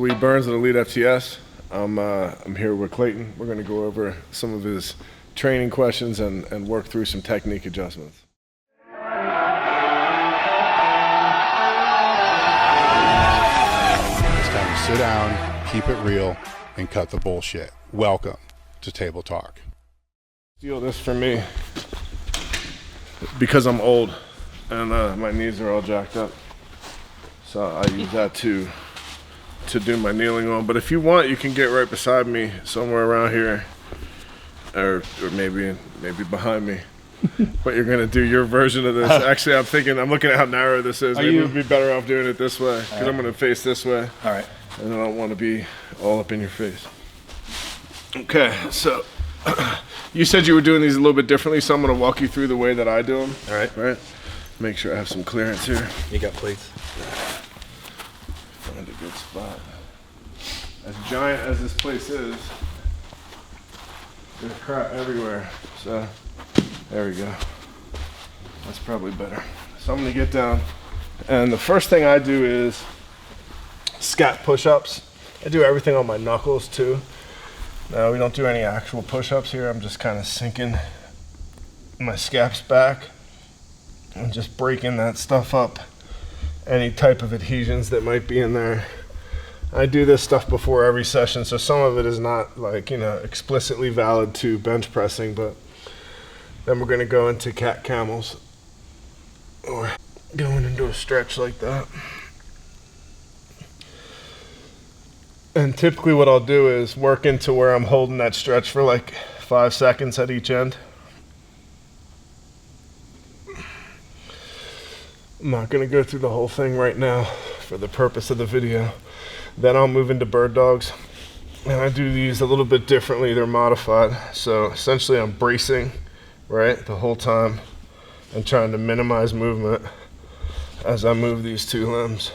Swede Burns at elitefts. I'm here with Clayton. We're going to go over some of his training questions and work through some technique adjustments. It's time to sit down, keep it real, and cut the bullshit. Welcome to Table Talk. Steal this for me because I'm old and my knees are all jacked up. So I use that to do my kneeling on. But if you want, you can get right beside me, somewhere around here, or maybe behind me. But you're gonna do your version of this. Actually, I'm looking at how narrow this is. Maybe we'd be better off doing it this way, because I'm gonna face this way. All right. And I don't want to be all up in your face. Okay, so you said you were doing these a little bit differently, so I'm gonna walk you through the way that I do them. All right. All right. Make sure I have some clearance here. You got plates. Find a good spot. As giant as this place is, there's crap everywhere. So there we go. That's probably better. So I'm gonna get down, and the first thing I do is scat push-ups. I do everything on my knuckles too. Now we don't do any actual push-ups here. I'm just kind of sinking my scaps back and just breaking that stuff up, any type of adhesions that might be in there. I do this stuff before every session, so some of it is not like, explicitly valid to bench pressing, but then we're gonna go into cat camels or going into a stretch like that. And typically what I'll do is work into where I'm holding that stretch for like 5 seconds at each end. I'm not gonna go through the whole thing right now for the purpose of the video. Then I'll move into bird dogs. And I do these a little bit differently, they're modified. So essentially I'm bracing, right, the whole time and trying to minimize movement as I move these two limbs.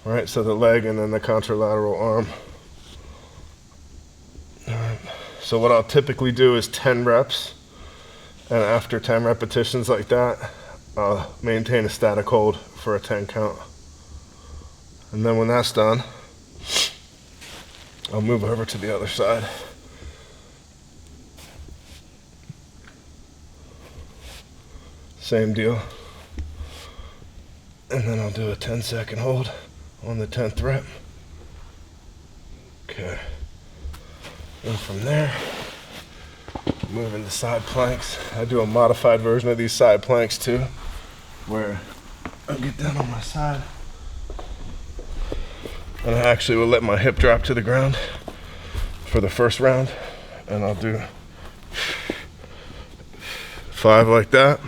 Right, so the leg and then the contralateral arm. All right. So what I'll typically do is 10 reps. And after 10 repetitions like that, I'll maintain a static hold for a 10 count. And then when that's done, I'll move over to the other side. Same deal. And then I'll do a 10-second hold on the 10th rep. Okay. And from there, move into side planks. I do a modified version of these side planks too, where I get down on my side and I actually will let my hip drop to the ground for the first round, and I'll do 5 like that,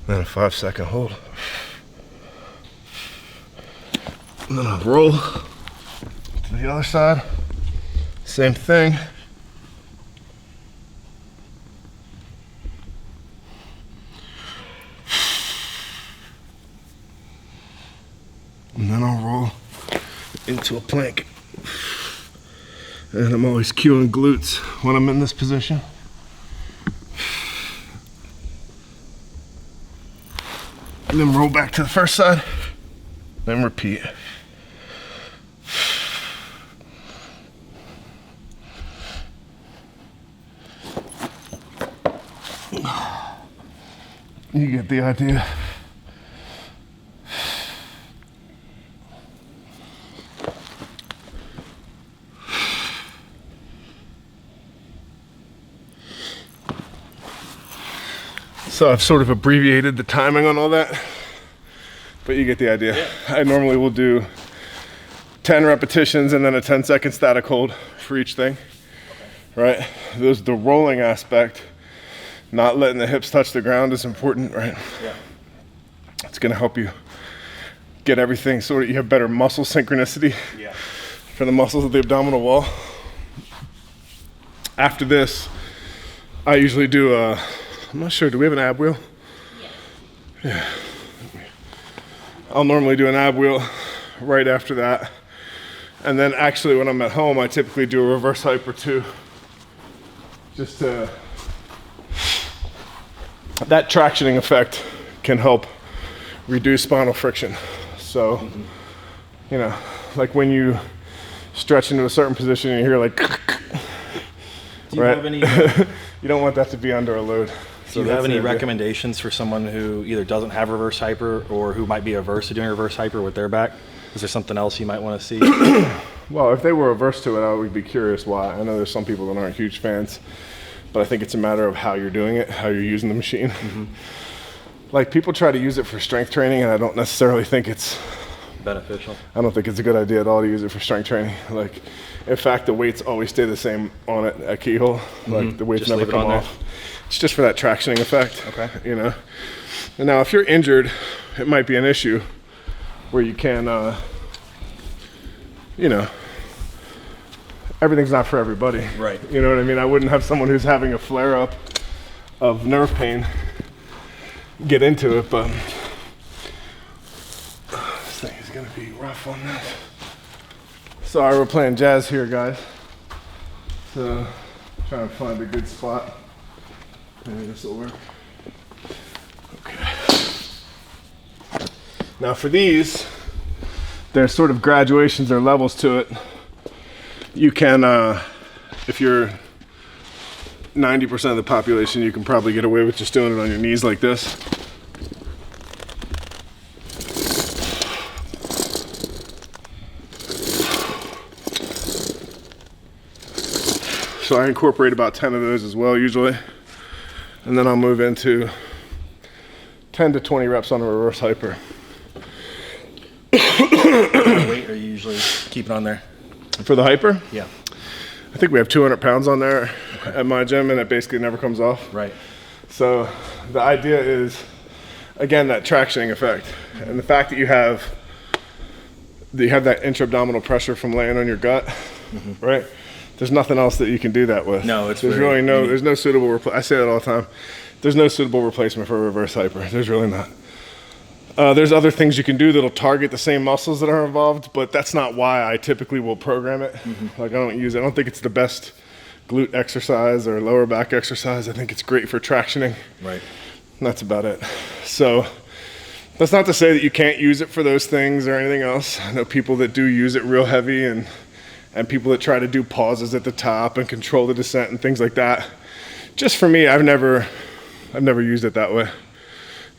then a 5-second hold, and then I'll roll to the other side, same thing. And then I'll roll into a plank. And I'm always cueing glutes when I'm in this position. And then roll back to the first side, then repeat. You get the idea. So I've sort of abbreviated the timing on all that, but you get the idea. Yeah. I normally will do 10 repetitions and then a 10-second static hold for each thing, right? The rolling aspect, not letting the hips touch the ground is important, right? Yeah. It's gonna help you get everything sort of, you have better muscle synchronicity for the muscles of the abdominal wall. After this, I usually do I'm not sure, do we have an ab wheel? Yeah. I'll normally do an ab wheel right after that. And then actually when I'm at home, I typically do a reverse hyper too. Just to, that tractioning effect can help reduce spinal friction. So, you know, like when you stretch into a certain position and you hear like, Do you have any? you don't want that to be under a load. Do you have any recommendations for someone who either doesn't have reverse hyper or who might be averse to doing reverse hyper with their back? Is there something else you might want to see? Well, if they were averse to it, I would be curious why. I know there's some people that aren't huge fans, but I think it's a matter of how you're doing it, how you're using the machine. Like people try to use it for strength training, and I don't necessarily think it's beneficial. I don't think it's a good idea at all to use it for strength training. Like, in fact, the weights always stay the same on it at keyhole. Like the weights Just never leave it come on off. It's just for that tractioning effect. Okay. You know. And now, if you're injured, it might be an issue where you can, you know, everything's not for everybody. Right. You know what I mean? I wouldn't have someone who's having a flare-up of nerve pain get into it, but this thing is gonna be rough on this. Sorry, we're playing jazz here, guys. So, trying to find a good spot. Maybe this will work. Okay. Now for these, there's sort of graduations or levels to it. You can, if you're 90% of the population, you can probably get away with just doing it on your knees like this. So I incorporate about 10 of those as well usually. And then I'll move into 10 to 20 reps on a reverse hyper. What weight are you usually keeping on there? For the hyper? Yeah. I think we have 200 pounds on there at my gym, and it basically never comes off. Right. So the idea is, again, that tractioning effect. And the fact that you have that intra-abdominal pressure from laying on your gut, right? There's nothing else that you can do that with. No, there's really no, there's no suitable, I say that all the time. There's no suitable replacement for a reverse hyper. There's really not. There's other things you can do that'll target the same muscles that are involved, but that's not why I typically will program it. Like I don't use it. I don't think it's the best glute exercise or lower back exercise. I think it's great for tractioning. Right. And that's about it. So that's not to say that you can't use it for those things or anything else. I know people that do use it real heavy and people that try to do pauses at the top and control the descent and things like that. Just for me, I've never used it that way.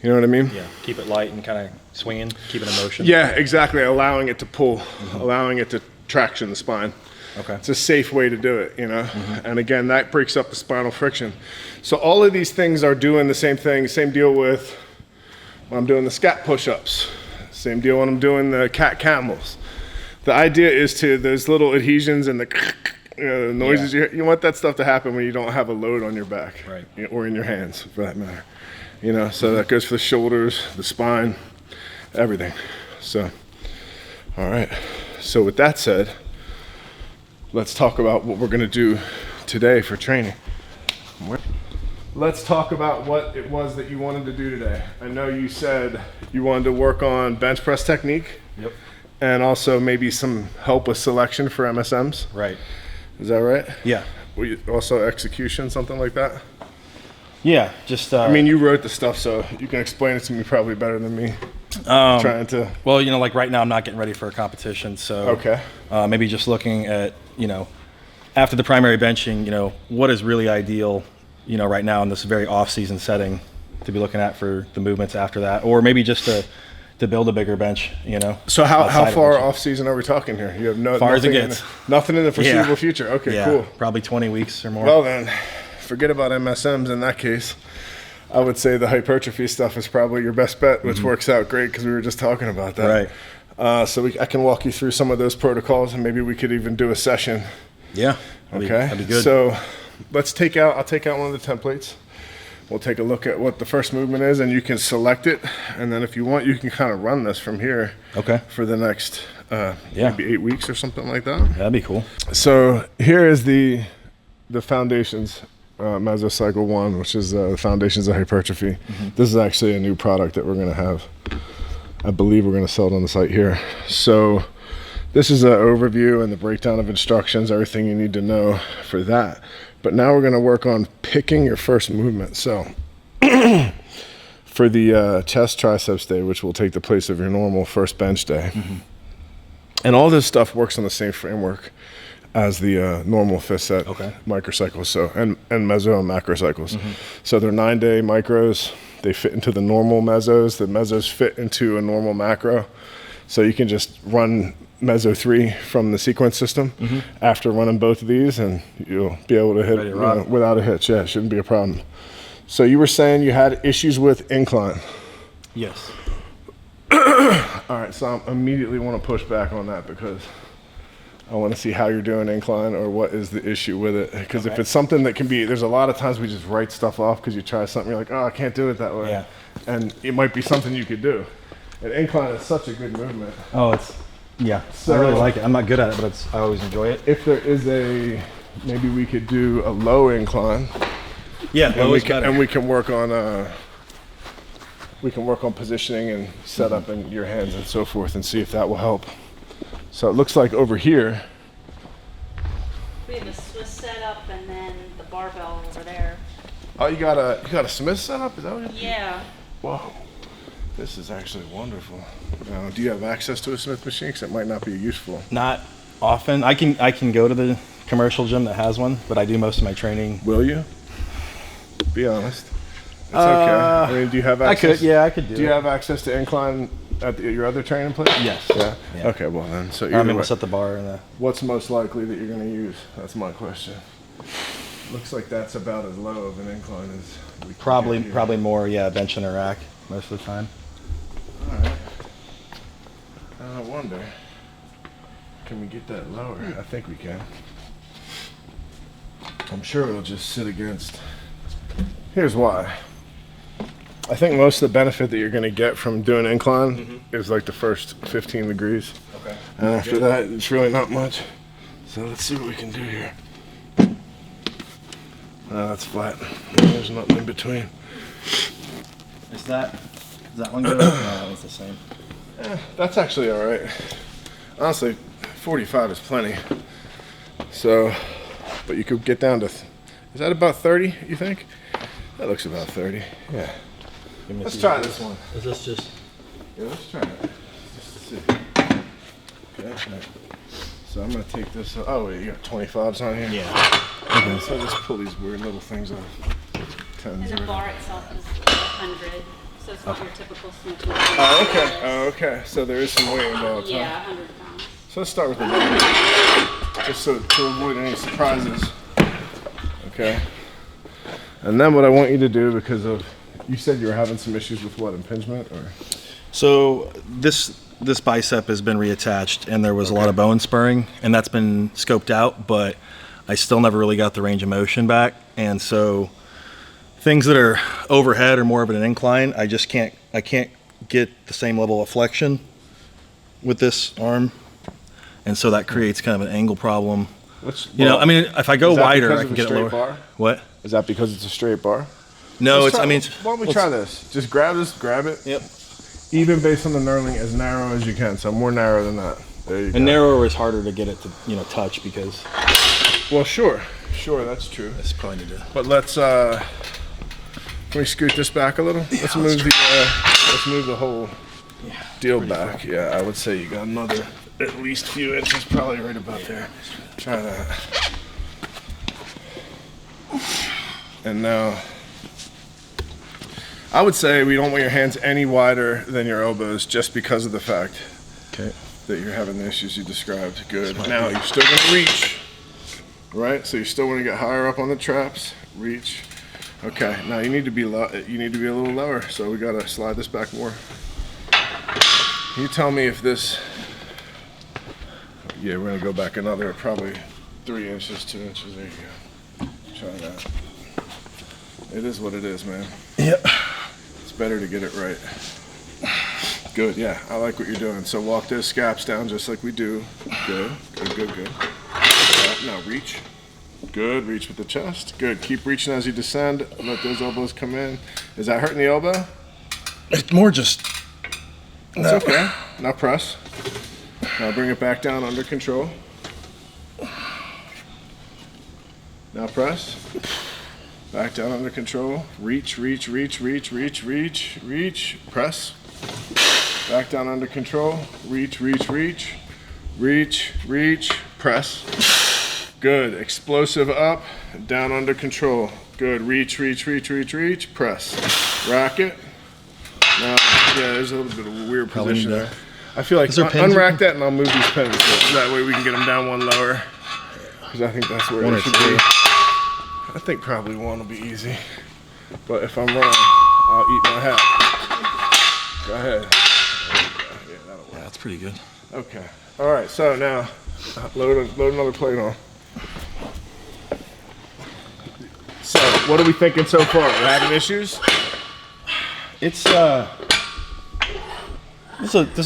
You know what I mean? Yeah. Keep it light and kind of swinging, keep it in motion. Yeah, exactly. Allowing it to pull, allowing it to traction the spine. Okay. It's a safe way to do it, you know? And again, that breaks up the spinal friction. So all of these things are doing the same thing, same deal with when I'm doing the scat push-ups, same deal when I'm doing the cat camels. The idea is to, those little adhesions and the, you know, the noises, you want that stuff to happen when you don't have a load on your back. Right. Or in your hands, for that matter. You know, so that goes for the shoulders, the spine, everything. So, all right. So with that said, let's talk about what we're gonna do today for training. Let's talk about what it was that you wanted to do today. I know you said you wanted to work on bench press technique. Yep. And also maybe some help with selection for MSMs. Right. Is that right? Yeah. Also execution, something like that? Yeah, just. I mean, you wrote the stuff, so you can explain it to me probably better than me. Trying to. Well, you know, like right now I'm not getting ready for a competition, so. Okay. Maybe just looking at, you know, after the primary benching, you know, what is really ideal, you know, right now in this very off-season setting to be looking at for the movements after that, or maybe just to build a bigger bench, you know. So how far off season are we talking here? You have far as it gets. Nothing in the foreseeable future. Okay, yeah, cool. Probably 20 weeks or more. Well then, forget about MSMs in that case. I would say the hypertrophy stuff is probably your best bet, which works out great because we were just talking about that. Right. So I can walk you through some of those protocols, and maybe we could even do a session. Yeah. That'd be good. So I'll take out one of the templates. We'll take a look at what the first movement is, and you can select it. And then if you want, you can kind of run this from here. Okay. For the next maybe 8 weeks or something like that. That'd be cool. So here is the foundations, Meso Cycle 1, which is the foundations of hypertrophy. This is actually a new product that we're going to have. I believe we're going to sell it on the site here. So this is an overview and the breakdown of instructions, everything you need to know for that. But now we're going to work on picking your first movement. So for the chest triceps day, which will take the place of your normal first bench day. And all this stuff works on the same framework as the normal fifth set microcycles, so and meso and macrocycles. So they're 9-day micros. They fit into the normal mesos. The mesos fit into a normal macro. So you can just run Meso 3 from the sequence system after running both of these, and you'll be able to hit it without a hitch. Yeah, it shouldn't be a problem. So you were saying you had issues with incline. Yes. All right, so I immediately want to push back on that because I want to see how you're doing incline or what is the issue with it. Because if it's something that can be, there's a lot of times we just write stuff off because you try something, you're like, oh, I can't do it that way. Yeah. And it might be something you could do. And incline is such a good movement. Oh, I really like it. I'm not good at it, but I always enjoy it. If there is maybe we could do a low incline. Yeah, and we can work on positioning and setup in your hands and so forth, and see if that will help. So it looks like over here. We have a Swiss setup and then the barbell over there. Oh, you got a Smith setup? Is that what you Yeah. Whoa, this is actually wonderful. Now, do you have access to a Smith machine? Because it might not be useful. Not often. I can go to the commercial gym that has one, but I do most of my training. Will you? Be honest. It's okay. I mean, do you have access? I could do it. Do you have access to incline at your other training place? Yes. Yeah? Yeah. Okay, well then, so I'm able to set the bar and what's most likely that you're going to use? That's my question. Looks like that's about as low of an incline as we can get here. probably more, bench and a rack most of the time. All right. I wonder, can we get that lower? I think we can. I'm sure it'll just sit against. Here's why. I think most of the benefit that you're going to get from doing incline is like the first 15 degrees. Okay. And after that, it's really not much. So let's see what we can do here. That's flat. There's nothing in between. Is that one good? No, that one's the same. That's actually all right. Honestly, 45 is plenty. So, but you could get down to, is that about 30, you think? That looks about 30, yeah. Let's try this one. Is this just? Yeah, let's try it, just to see. Okay, so I'm gonna take this, oh wait, you got 25s on here? Yeah. Okay, so let's pull these weird little things off. And the bar itself is 100, so it's not your typical Smith. Oh, okay, so there is some weight involved, huh? Yeah, 100 pounds. So let's start with the weight, just so to avoid any surprises. Okay. And then what I want you to do, because of, you said you were having some issues with what, impingement or? So this bicep has been reattached, and there was a lot of bone spurring, and that's been scoped out, but I still never really got the range of motion back. And so things that are overhead or more of an incline, I can't get the same level of flexion with this arm. And so that creates kind of an angle problem. I mean, if I go wider, I can get it lower. Bar? What? Is that because it's a straight bar? No, Why it's don't we try this? Just grab it. Yep. Even based on the knurling, as narrow as you can. So more narrow than that. There you go. And narrower is harder to get it to, touch because. Well, sure, that's true. That's probably need to. But let's, can we scoot this back a little? Yeah, let's move the whole deal back. Yeah, I would say you got another at least few inches, probably right about there. Try that. And now, I would say we don't want your hands any wider than your elbows just because of the fact that you're having the issues you described. Good. Now you're still going to reach, right? So you still want to get higher up on the traps. Reach. Okay. Now you need to be you need to be a little lower. So we got to slide this back more. Can you tell me if this? Yeah, we're going to go back another probably 3 inches, 2 inches. There you go. Try that. It is what it is, man. Yep. It's better to get it right. Good, yeah, I like what you're doing. So walk those scaps down just like we do. Good. Now reach. Good, reach with the chest. Good, keep reaching as you descend. Let those elbows come in. Is that hurting the elbow? It's more just. It's okay. Now press. Now bring it back down under control. Now press. Back down under control. Reach, reach, reach, reach, reach, reach, reach. Press. Back down under control. Reach, reach, reach. Reach, reach, press. Good. Explosive up, down under control. Good. Reach, reach, reach, reach, reach, press. Rack it. Now, yeah, there's a little bit of a weird position there. I feel like unrack that and I'll move these pins. So that way we can get them down one lower. Because I think that's where it should be. I think probably one will be easy. But if I'm wrong, I'll eat my hat. Go ahead. Yeah, that'll work. Yeah, that's pretty good. Okay. All right, so now load another plate on. So, what are we thinking so far? We're having issues? It's there's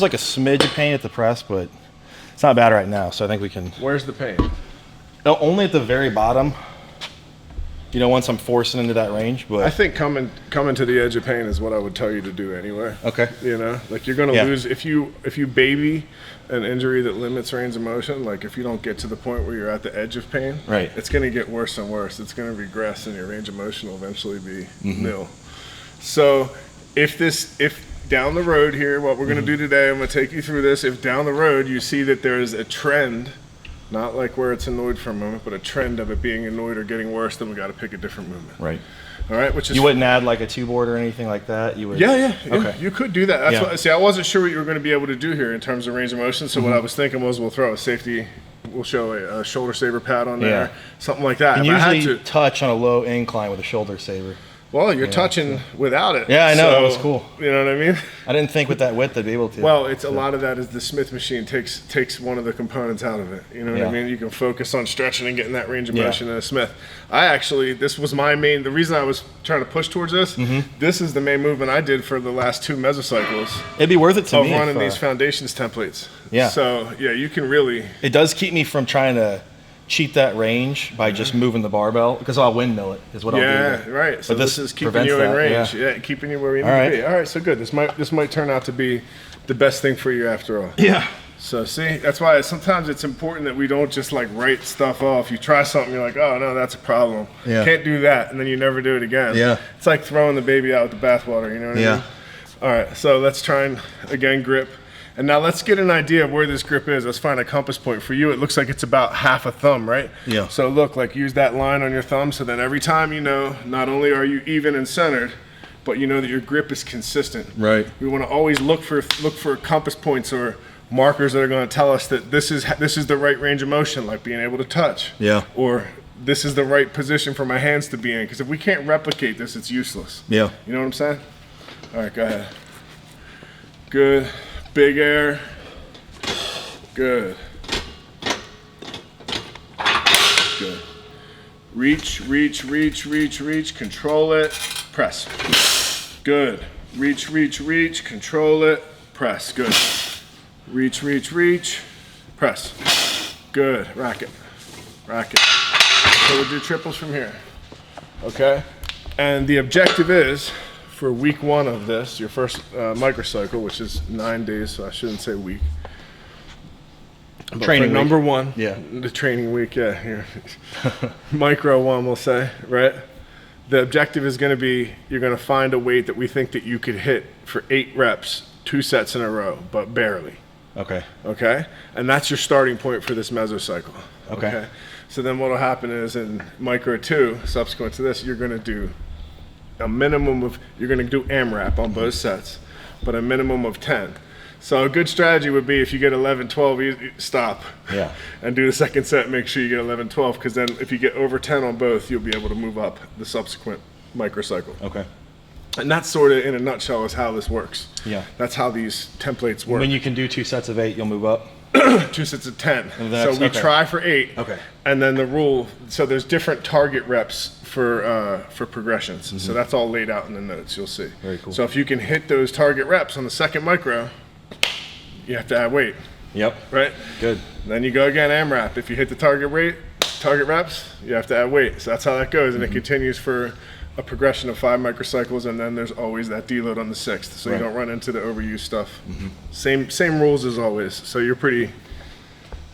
like a smidge of pain at the press, but it's not bad right now. So I think we can. Where's the pain? No, only at the very bottom. You know, once I'm forcing into that range, but I think coming to the edge of pain is what I would tell you to do anyway. Okay. You know, like you're gonna lose if you baby an injury that limits range of motion. Like if you don't get to the point where you're at the edge of pain, right, it's gonna get worse and worse. It's gonna regress, and your range of motion will eventually be nil. So if down the road here, what we're gonna do today, I'm gonna take you through this. If down the road you see that there's a trend. Not like where it's annoyed for a moment, but a trend of it being annoyed or getting worse, then we got to pick a different movement. Right. All right. Which is you wouldn't add like a 2-board or anything like that. You would. Yeah. Okay. You could do that. That's what. See, I wasn't sure what you were going to be able to do here in terms of range of motion. So what I was thinking was we'll throw a safety. We'll show a shoulder saver pad on there, something like that. And if usually I had to touch on a low incline with a shoulder saver. Well, you're touching without it. Yeah, I know. So, it was cool. You know what I mean? I didn't think with that width they'd be able to. Well, it's a lot of that is the Smith machine takes one of the components out of it. You know what I mean? You can focus on stretching and getting that range of motion in a Smith. This was my main, the reason I was trying to push towards this, this is the main movement I did for the last 2 mesocycles. It'd be worth it to me. Running these foundations templates. Yeah. So, yeah, you can really. It does keep me from trying to cheat that range by just moving the barbell, because I'll windmill it is what I'll do. Yeah, right. So but this is keeping you in range. Yeah, keeping you where you need to be. All right, so good. This might turn out to be the best thing for you after all. Yeah. So see, that's why sometimes it's important that we don't just like write stuff off. You try something, you're like, oh no, that's a problem. Yeah. Can't do that, and then you never do it again. Yeah. It's like throwing the baby out with the bathwater, you know what I mean? All right, so let's try and again grip. And now let's get an idea of where this grip is. Let's find a compass point. For you, it looks like it's about half a thumb, right? Yeah. So look, like use that line on your thumb, so then every time you know, not only are you even and centered, but you know that your grip is consistent. Right. We want to always look for compass points or markers that are going to tell us that this is the right range of motion, like being able to touch. Yeah. Or this is the right position for my hands to be in. Because if we can't replicate this, it's useless. Yeah. You know what I'm saying? All right, go ahead. Good. Big air. Good. Good. Reach, reach, reach, reach, reach. Control it. Press. Good. Reach, reach, reach. Control it. Press. Good. Reach, reach, reach. Press. Good. Rack it. Rack it. So we'll do triples from here. Okay? And the objective is, for week 1 of this, your first microcycle, which is 9 days, so I shouldn't say week. But Training for number 1, Yeah. the training week, here. Micro 1, we'll say, right? The objective is going to be, you're going to find a weight that we think that you could hit for 8 reps, 2 sets in a row, but barely. Okay. Okay? And that's your starting point for this mesocycle. Okay. So then what will happen is in micro 2, subsequent to this, you're going to do a minimum of, you're going to do AMRAP on both sets, but a minimum of 10. So a good strategy would be if you get 11, 12, you stop. Yeah. And do the second set, make sure you get 11, 12, because then if you get over 10 on both, you'll be able to move up the subsequent microcycle. Okay. And that's sort of, in a nutshell, is how this works. Yeah. That's how these templates work. When you can do 2 sets of 8, you'll move up. 2 sets of 10. So we try for 8. Okay. And then the rule, so there's different target reps for progressions. So that's all laid out in the notes, you'll see. Very cool. So if you can hit those target reps on the second micro, you have to add weight, Yep. right? Good. Then you go again, AMRAP. If you hit the target reps, you have to add weight. So that's how that goes. And it continues for a progression of 5 microcycles, and then there's always that deload on the 6th, so you don't run into the overuse stuff. Same rules as always. So you're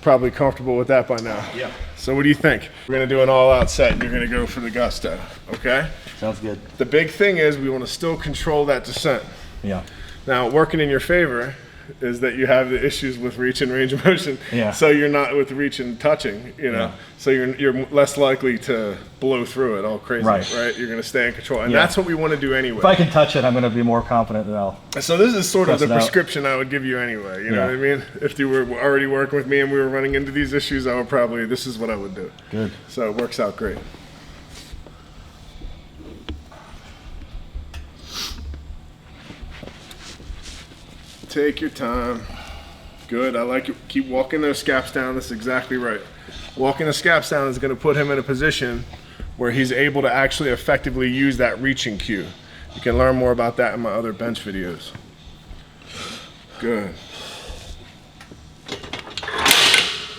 probably comfortable with that by now. Yeah. So what do you think? We're gonna do an all-out set and you're gonna go for the gusto, okay? Sounds good. The big thing is we wanna still control that descent. Yeah. Now, working in your favor is that you have the issues with reach and range of motion. Yeah. So you're not with reach and touching, you know. Yeah. So you're less likely to blow through it all crazy, right? You're going to stay in control. And that's what we want to do anyway. If I can touch it, I'm going to be more confident that I'll. So this is sort of the Test it out. prescription I would give you anyway, you know what I mean? If you were already working with me and we were running into these issues, I would probably, this is what I would do. Good. So it works out great. Take your time. Good, I like it. Keep walking those scaps down. That's exactly right. Walking the scaps down is going to put him in a position where he's able to actually effectively use that reaching cue. You can learn more about that in my other bench videos. Good.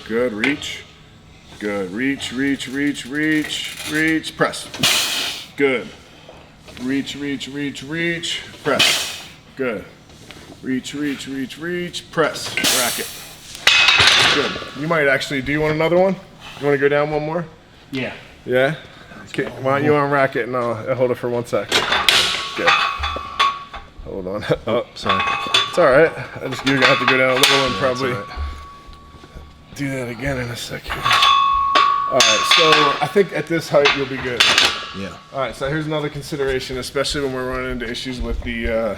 Good, reach. Good, reach, reach, reach, reach, reach, press. Good. Reach, reach, reach, reach, press. Good. Reach, reach, reach, reach, press, racket. Good. You might actually, do you want another one? You want to go down one more? Yeah. Yeah? Okay, why don't you unrack it and I'll hold it for 1 sec. Good. Hold on. Oh, Sorry. it's all right. You're gonna have to go down a little and probably all right. do that again in a second. All right, so I think at this height you'll be good. Yeah. All right, so here's another consideration, especially when we're running into issues with the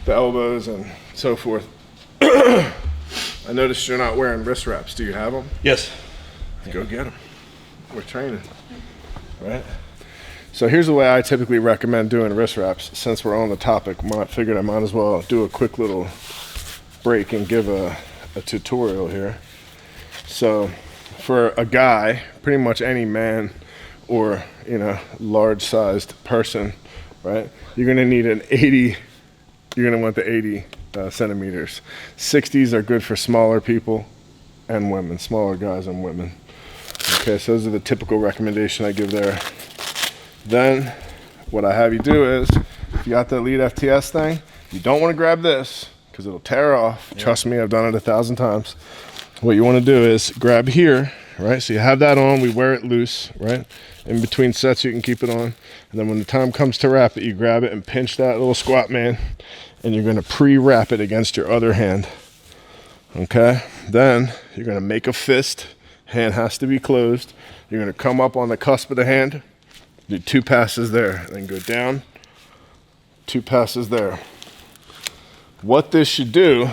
elbows and so forth. I noticed you're not wearing wrist wraps. Do you have them? Yes. Go get them. We're training, right? So here's the way I typically recommend doing wrist wraps. Since we're on the topic, I figured I might as well do a quick little break and give a tutorial here. So for a guy, pretty much any man or, you know, large-sized person, right? You're gonna need an 80. You're gonna want the 80 centimeters. 60s are good for smaller people and women, smaller guys and women. Okay, so those are the typical recommendation I give there. Then what I have you do is, if you got the Elite FTS thing, you don't want to grab this because it'll tear off. Yeah. Trust me, I've done it 1,000 times. What you want to do is grab here, right? So you have that on, we wear it loose, right? In between sets you can keep it on. And then when the time comes to wrap it, you grab it and pinch that little squat man, and you're gonna pre-wrap it against your other hand. Okay? Then you're gonna make a fist. Hand has to be closed. You're gonna come up on the cusp of the hand, do 2 passes there, then go down, 2 passes there. What this should do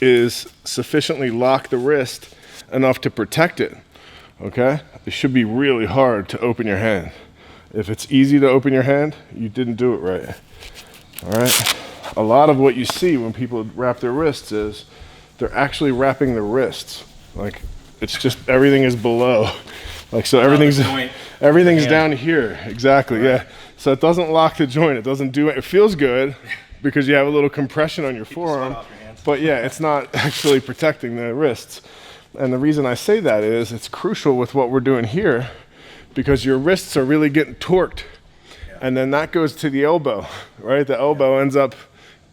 is sufficiently lock the wrist enough to protect it. Okay? It should be really hard to open your hand. If it's easy to open your hand, you didn't do it right. All right? A lot of what you see when people wrap their wrists is they're actually wrapping the wrists. Like, it's just everything is below. Like, so everything's down here. Exactly, right. Yeah. So it doesn't lock the joint. It doesn't do it. It feels good because you have a little compression on your forearm. But yeah, it's not actually protecting the wrists. And the reason I say that is it's crucial with what we're doing here because your wrists are really getting torqued. Yeah. And then that goes to the elbow, right? The elbow ends up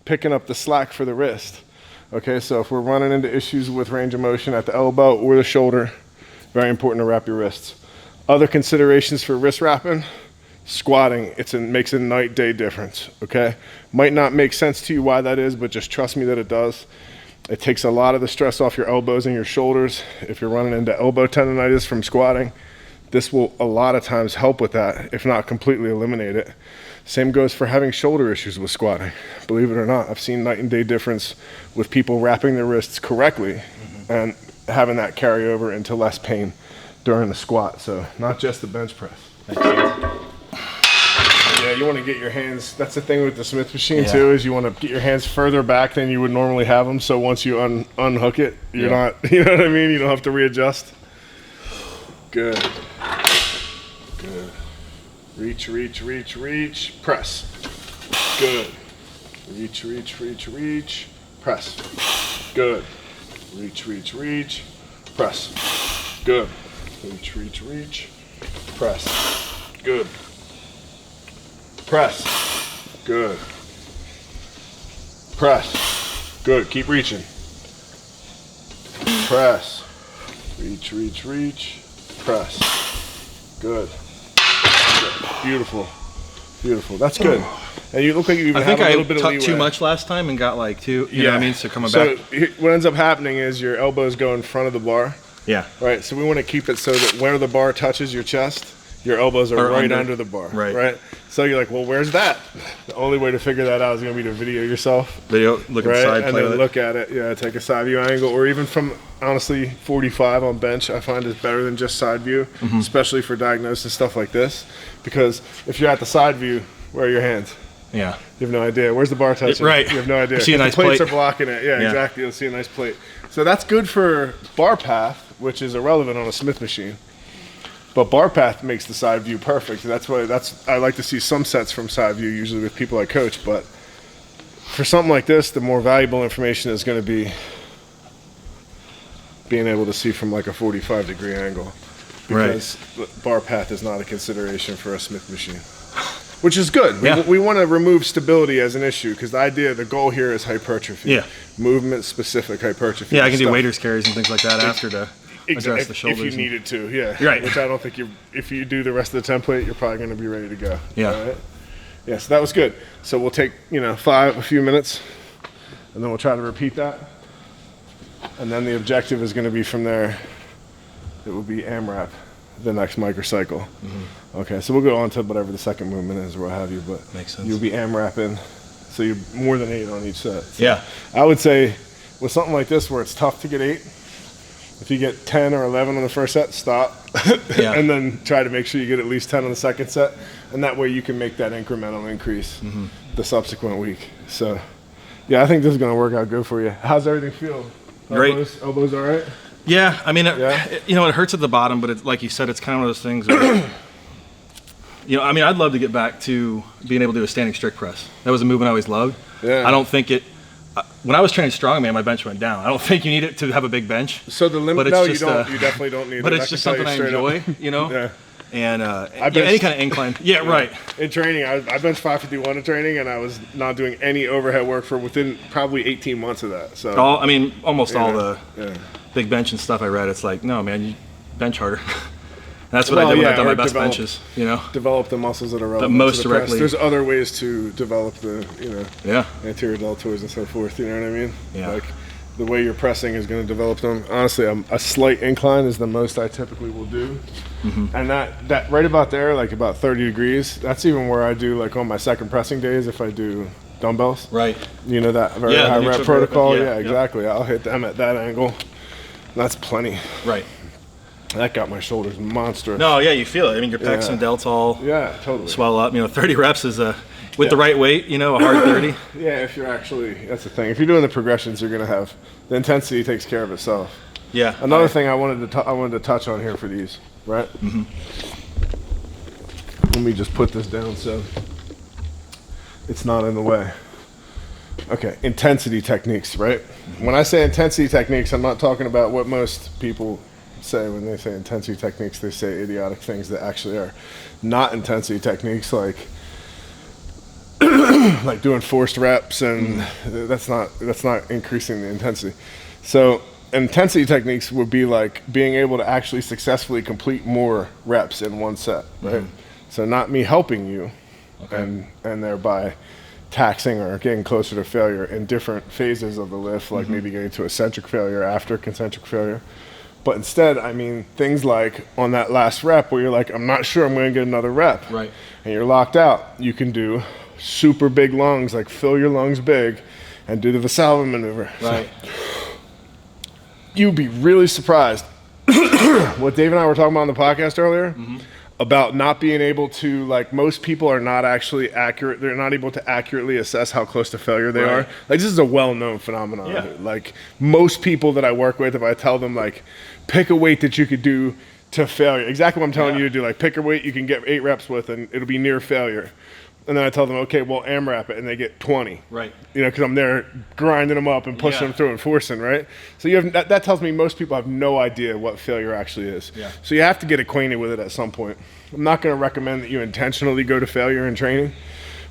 picking up the slack for the wrist. Okay, so if we're running into issues with range of motion at the elbow or the shoulder, very important to wrap your wrists. Other considerations for wrist wrapping, squatting, makes a night day difference, okay? Might not make sense to you why that is, but just trust me that it does. It takes a lot of the stress off your elbows and your shoulders. If you're running into elbow tendonitis from squatting, this will a lot of times help with that, if not completely eliminate it. Same goes for having shoulder issues with squatting. Believe it or not, I've seen night and day difference with people wrapping their wrists correctly and having that carry over into less pain during the squat. So not just the bench press. Yeah, you want to get your hands, that's the thing with the Smith machine too, is you want to get your hands further back than you would normally have them. So once you unhook it, you're not, you know what I mean? You don't have to readjust. Good. Good. Reach, reach, reach, reach, press. Good. Reach, reach, reach, reach, press. Good. Reach, reach, reach, press. Good. Reach, reach, reach, press. Good. Press. Good. Press. Good. Keep reaching. Press. Reach, reach, reach. press. Good. Beautiful. Beautiful. That's good. And you look like you even have a little bit of leeway. I think I tucked too much last time and got like two, you know what I mean? So coming back. So what ends up happening is your elbows go in front of the bar. Yeah. Right. So we want to keep it so that where the bar touches your chest, your elbows are right under the bar. Right. So you're like, well, where's that? The only way to figure that out is going to be to video yourself. Look at the side, and play then with look at it. Yeah, take a side view angle, or even from honestly 45 on bench. I find is better than just side view, especially for diagnosis stuff like this. Because if you're at the side view, where are your hands? Yeah. You have no idea. Where's the bar touching? Right. You have no idea. You see a nice the plates plate. are blocking it. Yeah, exactly. You'll see a nice plate. So that's good for bar path, which is irrelevant on a Smith machine. But bar path makes the side view perfect. That's why I like to see some sets from side view usually with people I coach. But for something like this, the more valuable information is going to be being able to see from like a 45-degree angle. Because bar path is not a consideration for a Smith machine. Which is good. We want to remove stability as an issue because the goal here is hypertrophy. Yeah. Movement-specific hypertrophy. Yeah, I can do waiters carries and things like that after to address the shoulders. If you needed to, yeah. Right. Which I don't think if you do the rest of the template, you're probably going to be ready to go. Yeah. All right? Yeah, so that was good. So we'll take, a few minutes, and then we'll try to repeat that. And then the objective is going to be from there, it will be AMRAP, the next microcycle. Okay, so we'll go on to whatever the second movement is or what have you, but makes sense. You'll be AMRAPing, so you're more than 8 on each set. So yeah. I would say with something like this where it's tough to get 8, if you get 10 or 11 on the first set, stop. And then try to make sure you get at least 10 on the second set. And that way you can make that incremental increase the subsequent week. So, yeah, I think this is going to work out good for you. How's everything feel? Great. Elbows all right? Yeah, I mean, it hurts at the bottom, but it's like you said, it's kind of one of those things where, I'd love to get back to being able to do a standing strict press. That was a movement I always loved. Yeah. I don't think when I was training strongman, my bench went down. I don't think you need it to have a big bench. So the limit, no, you don't. You definitely don't need it. But it's just something I enjoy, Yeah. And any kind of incline. Yeah, right. In training, I benched 551 in training, and I was not doing any overhead work for within probably 18 months of that. So almost all the big bench and stuff I read, it's like, no, man, you bench harder. That's what I did when I've done my best benches, Develop the muscles that are relevant most to the directly. press. There's other ways to develop the, anterior deltoids and so forth, you know what I mean? Yeah. Like, the way you're pressing is going to develop them. Honestly, a slight incline is the most I typically will do. And that right about there, like about 30 degrees, that's even where I do, like on my second pressing days, if I do dumbbells. Right. That very high rep protocol. vertical. Yeah, exactly. I'll hit them at that angle. That's plenty. Right. That got my shoulders monstrous. No, yeah, you feel it. I mean, your pecs and delts all totally swell up. 30 reps is with the right weight, a hard 30. Yeah, if you're actually, that's the thing. If you're doing the progressions, you're going to have, the intensity takes care of itself. Yeah. Another thing I wanted to touch on here for these, right? Let me just put this down so it's not in the way. Okay, intensity techniques, right? When I say intensity techniques, I'm not talking about what most people say when they say intensity techniques. They say idiotic things that actually are not intensity techniques, like doing forced reps, and that's not increasing the intensity. So intensity techniques would be like being able to actually successfully complete more reps in one set, right? So not me helping you, and thereby taxing or getting closer to failure in different phases of the lift, like maybe getting to eccentric failure after concentric failure. But instead, I mean things like on that last rep where you're like, I'm not sure I'm going to get another rep. Right. And you're locked out. You can do super big lungs, like fill your lungs big and do the Valsalva maneuver. Right. So, you'd be really surprised what Dave and I were talking about on the podcast earlier about not being able to, like, most people are not actually accurate. They're not able to accurately assess how close to failure they are. Like, this is a well-known phenomenon. Yeah. Like, most people that I work with, if I tell them, like, pick a weight that you could do to failure, exactly what I'm telling you to do, like, pick a weight you can get 8 reps with and it'll be near failure. And then I tell them, okay, well, AMRAP it, and they get 20. Right. Because I'm there grinding them up and pushing them through and forcing, right? So you have that tells me most people have no idea what failure actually is. Yeah. So you have to get acquainted with it at some point. I'm not going to recommend that you intentionally go to failure in training,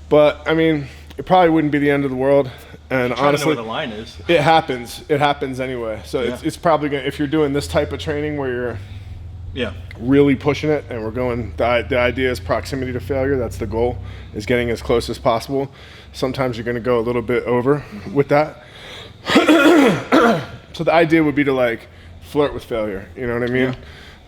but I mean, it probably wouldn't be the end of the world. And honestly, to know where the line is. It happens. It happens anyway. So it's probably going to, if you're doing this type of training where you're Yeah. really pushing it, and we're going, the idea is proximity to failure. That's the goal, is getting as close as possible. Sometimes you're going to go a little bit over with that. So the idea would be to like flirt with failure, you know what I mean? Yeah.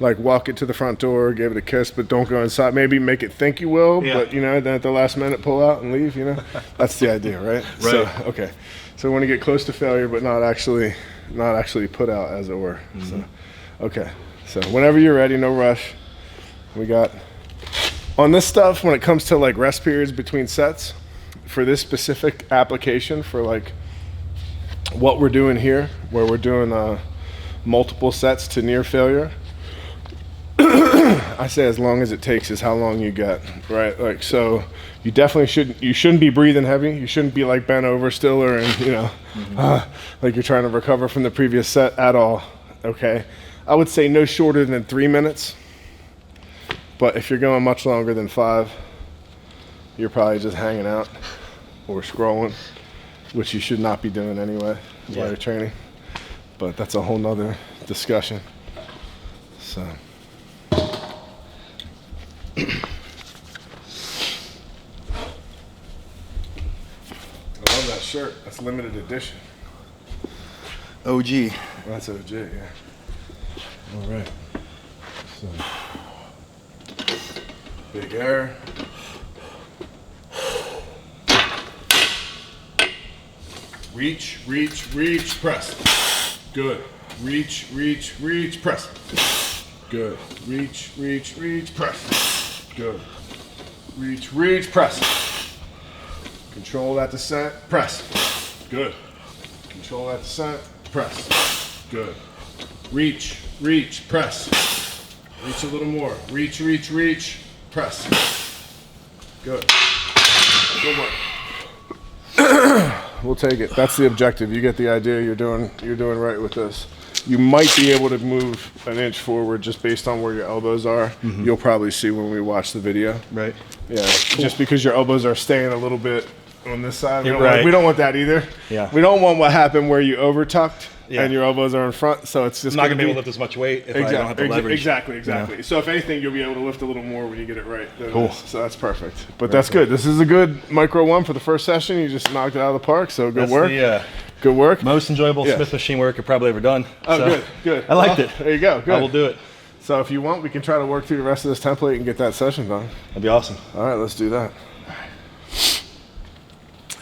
Like walk it to the front door, give it a kiss, but don't go inside. Maybe make it think you will, Yeah. but you know, then at the last minute pull out and leave, you know? That's the idea, right? So, Right. okay. So we want to get close to failure, but not actually put out, as it were. So, okay. So whenever you're ready, no rush. We got, on this stuff, when it comes to like rest periods between sets, for this specific application, for like what we're doing here, where we're doing multiple sets to near failure, I say as long as it takes is how long you get, right? Like, so you definitely shouldn't be breathing heavy. You shouldn't be like bent over still, or you know, like you're trying to recover from the previous set at all. Okay, I would say no shorter than 3 minutes. But if you're going much longer than 5, you're probably just hanging out or scrolling, which you should not be doing anyway while you're training. But that's a whole nother discussion. So. I love that shirt. That's limited edition. OG. Well, that's OG, yeah. All right. So, big air. Reach, reach, reach, press. Good. Reach, reach, reach, press. Good. Reach, reach, reach, press. Good. Reach, reach, press. Control that descent, press. Good. Control that descent, press. Good. Reach, reach, press. Reach a little more. Reach, reach, reach, press. Good. Good work. We'll take it. That's the objective. You get the idea. You're doing right with this. You might be able to move an inch forward just based on where your elbows are. You'll probably see when we watch the video. Right. Yeah, just because your elbows are staying a little bit on this side. We don't, Right. we don't want that either. Yeah. We don't want what happened where you over tucked Yeah. and your elbows are in front. So it's just I'm not gonna gonna be able to lift as much weight if I don't have the leverage. Exactly. Yeah. So if anything, you'll be able to lift a little more when you get it right. Cool. So that's perfect. But that's good. This is a good micro one for the first session. You just knocked it out of the park. So good That's work. the Good work. most enjoyable Yeah. Smith machine work I've probably ever done. Oh, So, good. I liked Well, it. There you go. Good. I will do it. So if you want, we can try to work through the rest of this template and get that session done. That'd be awesome. All right, let's do that.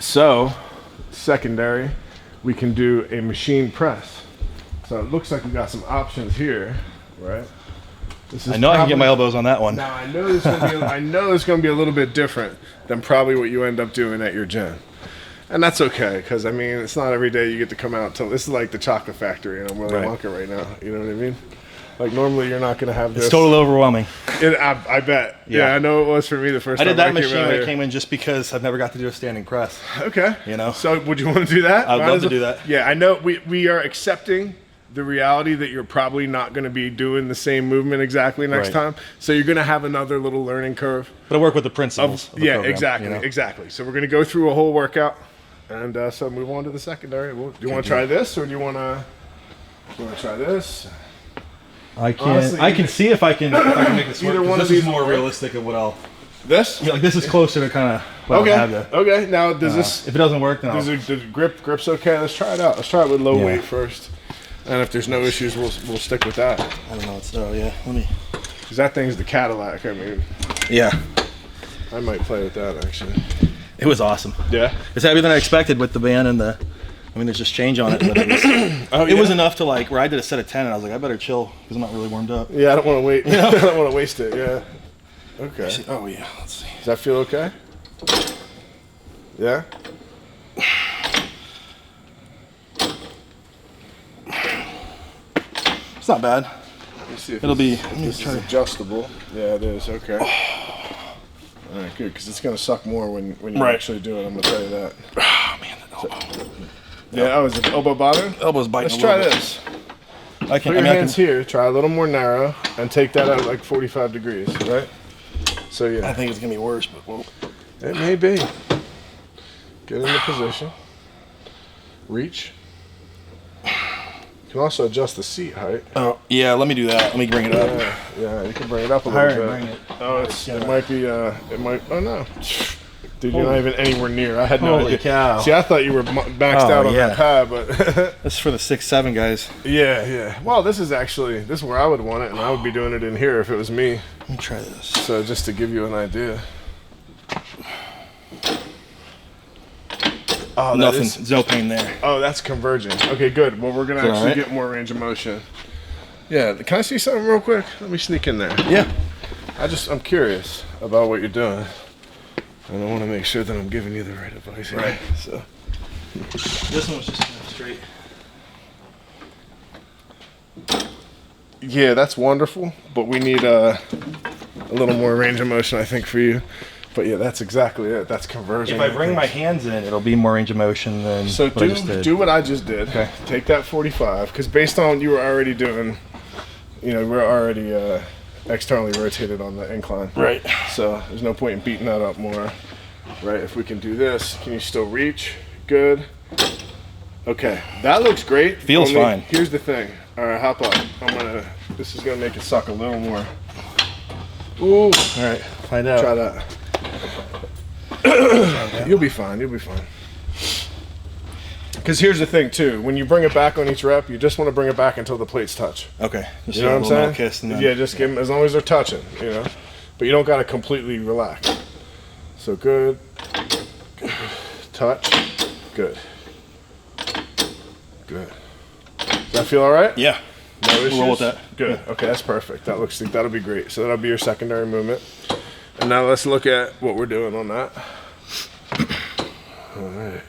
So, secondary, we can do a machine press. So it looks like we got some options here, right? This is I know I can get probably- my elbows on that one. Now I know this is going to be a little bit different than probably what you end up doing at your gym. And that's okay, because I mean, it's not every day you get to come out till this is like the chocolate factory, and I'm Willy Right. Wonka right now. You know what I mean? Like normally you're not going to have this. It's totally overwhelming. I bet. Yeah, I know it was for me the first I time. did that came machine out when here. it came in just because I've never got to do a standing press. Okay. You know? So would you want to do that? I would Might love as to well- do that. Yeah, I know we are accepting the reality that you're probably not going to be doing the same movement exactly next Right. time. So you're going to have another little learning curve. But I work with the principles. of the Yeah, program, exactly. you know? Exactly. So we're going to go through a whole workout and so move on to the secondary. Do you want to try this or do you want to try this? I can. Honestly, I can see if I can make this work. either 'cause one of this is these more will work. realistic of what I'll. This? Yeah, like this is closer to kind of what Okay. I have to. Okay. Now does this If it doesn't work, then I'll. does the grip's okay? Let's try it out. Let's try it with low Yeah. weight first. And if there's no issues, we'll stick with that. I don't know. It's yeah. Let me. Because that thing's the Cadillac. I mean, Yeah. I might play with that actually. It was awesome. Yeah. It's heavier than I expected with the band and the. I mean, there's just change on it, but it was, Oh, it was enough to like where I did a set of 10 and I was like, I better chill because I'm not really warmed up. Yeah, I don't want to wait. I don't want to waste it. Yeah. Okay. Oh yeah. Let's see. Does that feel okay? Yeah. It's not bad. Let me see if It'll be. if Let me this try. is adjustable. Yeah, it is. Okay. All right, good. Because it's gonna suck more when you Right. actually do it. I'm gonna tell you that. Oh man, that elbow. Yeah. Oh, is it elbow bothering? Elbow's biting. Let's a try little bit. this. I can. Put I your mean, hands I can. here. Try a little more narrow and take that out like 45 degrees. Right. So yeah. I think it's gonna be worse, but whoa. It may be. Get into position. Reach. You can also adjust the seat height. Oh, yeah, let me do that. Let me bring it up. Yeah, you can bring it up a All little right, bit. bring it. Oh, it might be, oh no. Dude, you're not even anywhere near. I had no Holy idea. cow. See, I thought you were maxed out on that pad, but This is for the 6'7", guys. yeah. Well, this is where I would want it, and I would be doing it in here if it was me. Let me try this. So just to give you an idea. Oh, Nothing. There's no pain there. Oh, that's converging. Okay, good. Well, we're gonna actually right? get more range of motion. Yeah, can I see something real quick? Let me sneak in there. Yeah. I'm curious about what you're doing. And I want to make sure that I'm giving you the right advice here. Right. So This one was just straight. yeah, that's wonderful, but we need a little more range of motion, I think, for you. But yeah, that's exactly it. That's conversion. If I bring my hands in, it'll be more range of motion than So what I just did. do what I just did. Okay. Take that 45, because based on what you were already doing, we're already externally rotated on the incline. Right. So there's no point in beating that up more. Right. If we can do this, can you still reach? Good. Okay, that looks great. Feels fine. Here's the thing. All right, hop up. This is gonna make it suck a little more. Ooh. All right. Find out. Try that. You'll be fine. Because here's the thing too. When you bring it back on each rep, you just want to bring it back until the plates touch. Okay. Just You know what I'm saying? Kiss and then, Yeah, just give them as long as they're touching. But you don't gotta completely relax. So good. Touch. Good. Does that feel all right? Yeah. No issues? Roll with that. Good. Okay, that's perfect. That'll be great. So that'll be your secondary movement. And now let's look at what we're doing on that. All right.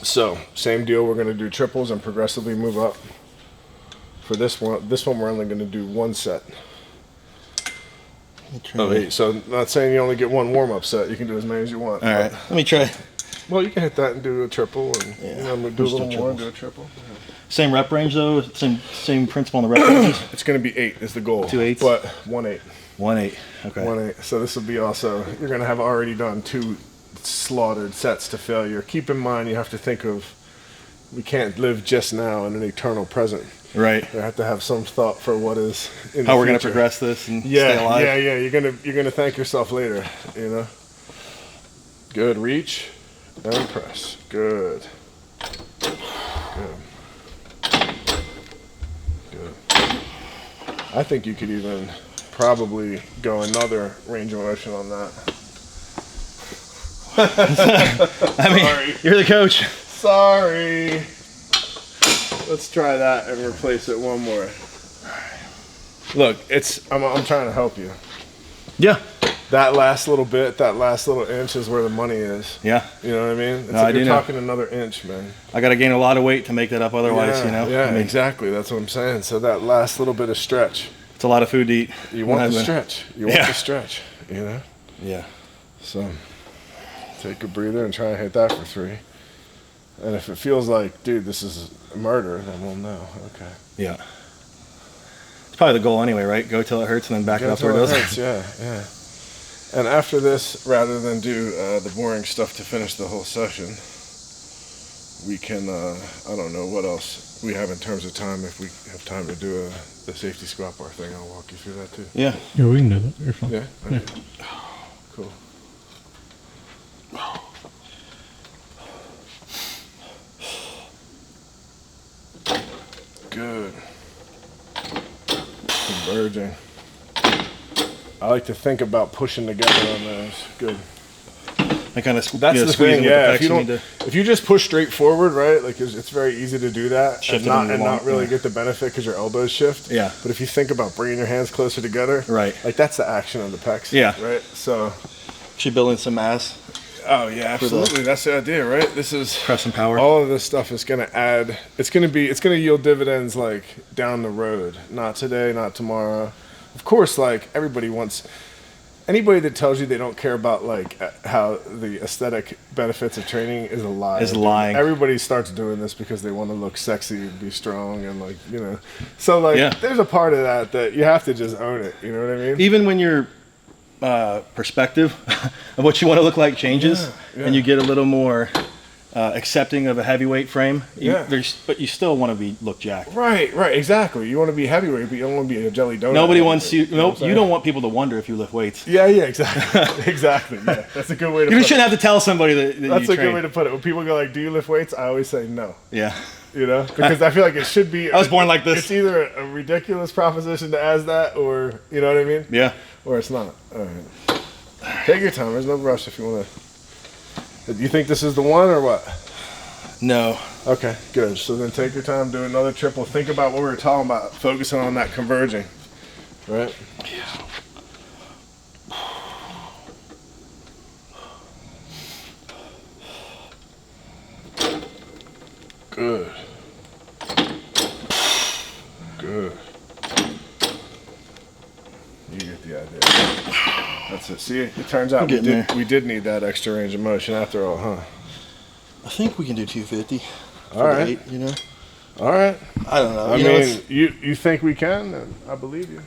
So same deal. We're going to do triples and progressively move up. For this one we're only going to do one set. Oh, 8. So not saying you only get one warm-up set. You can do as many as you want. All right. Let me try. Well, you can hit that and do a triple, and do a little more and do a triple. Same rep range though. Same principle on the rep ranges. It's going to be 8 is the goal. 2 8s? But 1 8. 1-8. Okay. 1 8. So this will be also, you're going to have already done 2 slaughtered sets to failure. Keep in mind, you have to think of, we can't live just now in an eternal present. Right. We have to have some thought for what is in How the we're going to future. progress this and stay alive. Yeah. You're gonna thank yourself later. Good. Reach and press. Good. I think you could even probably go another range of motion on that. I mean, Sorry. you're the coach. Sorry. Let's try that and replace it one more. Look, I'm trying to help you. Yeah. That last little bit, that last little inch is where the money is. Yeah. You know what I mean? It's No, I do you're know. talking another inch, man. I got to gain a lot of weight to make that up otherwise, Yeah, I mean, exactly. That's what I'm saying. So that last little bit of stretch. it's a lot of food to eat. You want the When I've stretch. You want the stretch, been- Yeah. So take a breather and try and hit that for 3. And if it feels like, dude, this is murder, then we'll know. Okay. Yeah. It's probably the goal anyway, right? Go till it hurts and then back it up where it doesn't. hurts, yeah. And after this, rather than do the boring stuff to finish the whole session, we can, I don't know what else we have in terms of time. If we have time to do the safety squat bar thing, I'll walk you through that too. Yeah. Yeah, we can do that. You're fine. Yeah? Okay. Cool. Good. Converging. I like to think about pushing together on those. Good. I kind of That's the squeeze thing, it with yeah. the pecs. If you just push straight forward, right? Like it's very easy to do that Shift and it not really yeah. get the benefit because your elbows shift. Yeah. But if you think about bringing your hands closer together, Right. Like that's the action of the pecs. Yeah. Right. So. Actually building some mass, Oh yeah, absolutely. That's the idea, right? This is press and power. all of this stuff is going to add. It's going to yield dividends like down the road. Not today, not tomorrow. Of course, like everybody wants. Anybody that tells you they don't care about like how the aesthetic benefits of training is a lie. Is lying. Everybody starts doing this because they want to look sexy and be strong and like So like, Yeah. there's a part of that you have to just own it. You know what I mean? Even when your perspective of what you want to look like changes, Yeah. and you get a little more accepting of a heavyweight frame. Yeah. But you still want to look jacked. Right, exactly. You want to be heavyweight, but you don't want to be a jelly donut. Nobody wants you. know what I'm You saying? don't want people to wonder if you lift weights. Yeah, exactly. Exactly. Yeah, that's a good way to You put shouldn't it. have to tell somebody that That's you a train. good way to put it. When people go like, "Do you lift weights?" I always say no. Yeah. You know, because I feel like it should be. I was born like this. It's either a ridiculous proposition to ask that, or you know what I mean, Yeah. or it's not. All right. Take your time. There's no rush if you want to. Do you think this is the one or what? No. Okay, good. So then take your time, do another triple. Think about what we were talking about, focusing on that converging, right? Good. Good. You get the idea. That's it. See, it turns out we did need that extra range of motion after all, huh? I think we can do 250. All right. 8, you know? All right. I don't know. I You know, mean, it's- you think we can, and I believe you.